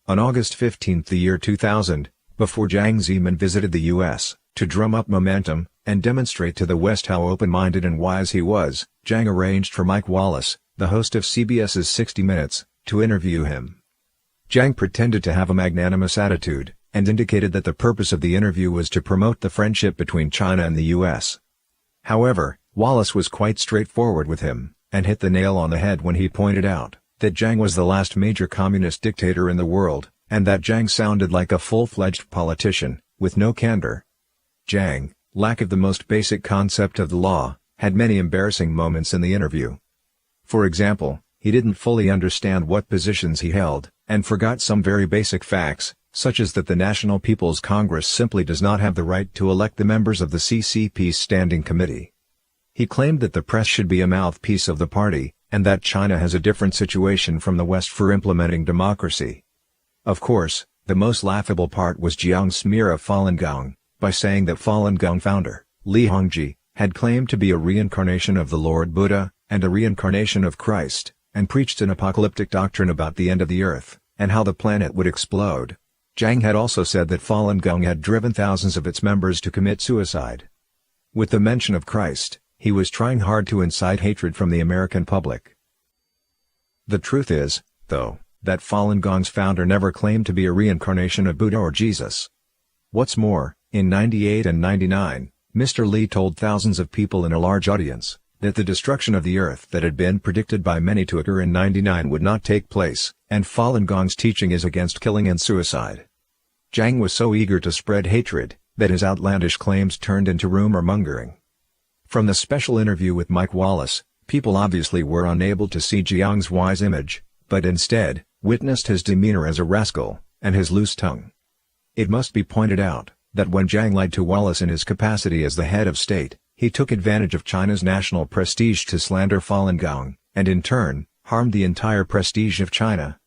On August 15, the year 2000, before Jiang Zemin visited the U.S., to drum up momentum, and demonstrate to the West how open-minded and wise he was, Jiang arranged for Mike Wallace, the host of CBS's 60 Minutes, to interview him. Jiang pretended to have a magnanimous attitude, and indicated that the purpose of the interview was to promote the friendship between China and the U.S. However, Wallace was quite straightforward with him, and hit the nail on the head when he pointed out that Jiang was the last major communist dictator in the world, and that Jiang sounded like a full-fledged politician, with no candor. Jiang, lack of the most basic concept of the law, had many embarrassing moments in the interview. For example, he didn't fully understand what positions he held, and forgot some very basic facts, such as that the National People's Congress simply does not have the right to elect the members of the CCP's Standing Committee. He claimed that the press should be a mouthpiece of the party, and that China has a different situation from the West for implementing democracy. Of course, the most laughable part was Jiang's smear of Falun Gong, by saying that Falun Gong founder, Li Hongzhi, had claimed to be a reincarnation of the Lord Buddha, and a reincarnation of Christ, and preached an apocalyptic doctrine about the end of the earth, and how the planet would explode. Jiang had also said that Falun Gong had driven thousands of its members to commit suicide. With the mention of Christ, he was trying hard to incite hatred from the American public. The truth is, though, that Falun Gong's founder never claimed to be a reincarnation of Buddha or Jesus. What's more, in '98 and '99, Mr. Li told thousands of people in a large audience that the destruction of the earth that had been predicted by many to occur in '99 would not take place, and Falun Gong's teaching is against killing and suicide. Jiang was so eager to spread hatred, that his outlandish claims turned into rumor-mongering. From the special interview with Mike Wallace, people obviously were unable to see Jiang's wise image, but instead, witnessed his demeanor as a rascal, and his loose tongue. It must be pointed out, that when Jiang lied to Wallace in his capacity as the head of state, he took advantage of China's national prestige to slander Falun Gong, and in turn, harmed the entire prestige of China.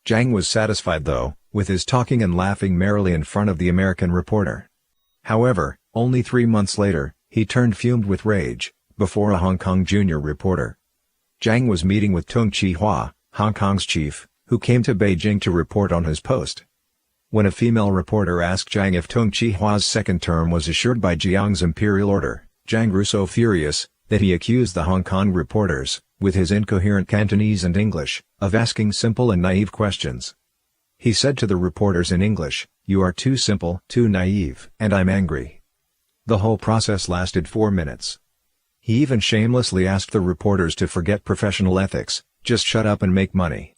Jiang was satisfied though, with his talking and laughing merrily in front of the American reporter. However, only 3 months later, he turned fumed with rage, before a Hong Kong junior reporter. Jiang was meeting with Tung Chee-hwa, Hong Kong's chief, who came to Beijing to report on his post. When a female reporter asked Jiang if Tung Chee-hwa's second term was assured by Jiang's imperial order, Jiang grew so furious, that he accused the Hong Kong reporters, with his incoherent Cantonese and English, of asking simple and naive questions. He said to the reporters in English, "You are too simple, too naive, and I'm angry." The whole process lasted 4 minutes. He even shamelessly asked the reporters to forget professional ethics, just shut up and make money.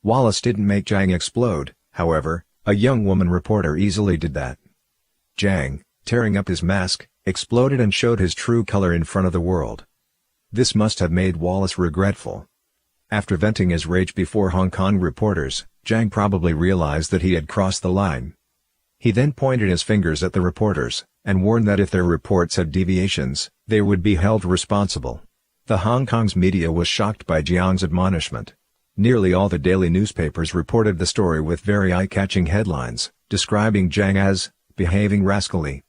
Wallace didn't make Jiang explode, however, a young woman reporter easily did that. Jiang, tearing up his mask, exploded and showed his true color in front of the world. This must have made Wallace regretful. After venting his rage before Hong Kong reporters, Jiang probably realized that he had crossed the line. He then pointed his fingers at the reporters, and warned that if their reports had deviations, they would be held responsible. The Hong Kong's media was shocked by Jiang's admonishment. Nearly all the daily newspapers reported the story with very eye-catching headlines, describing Jiang as behaving rascally.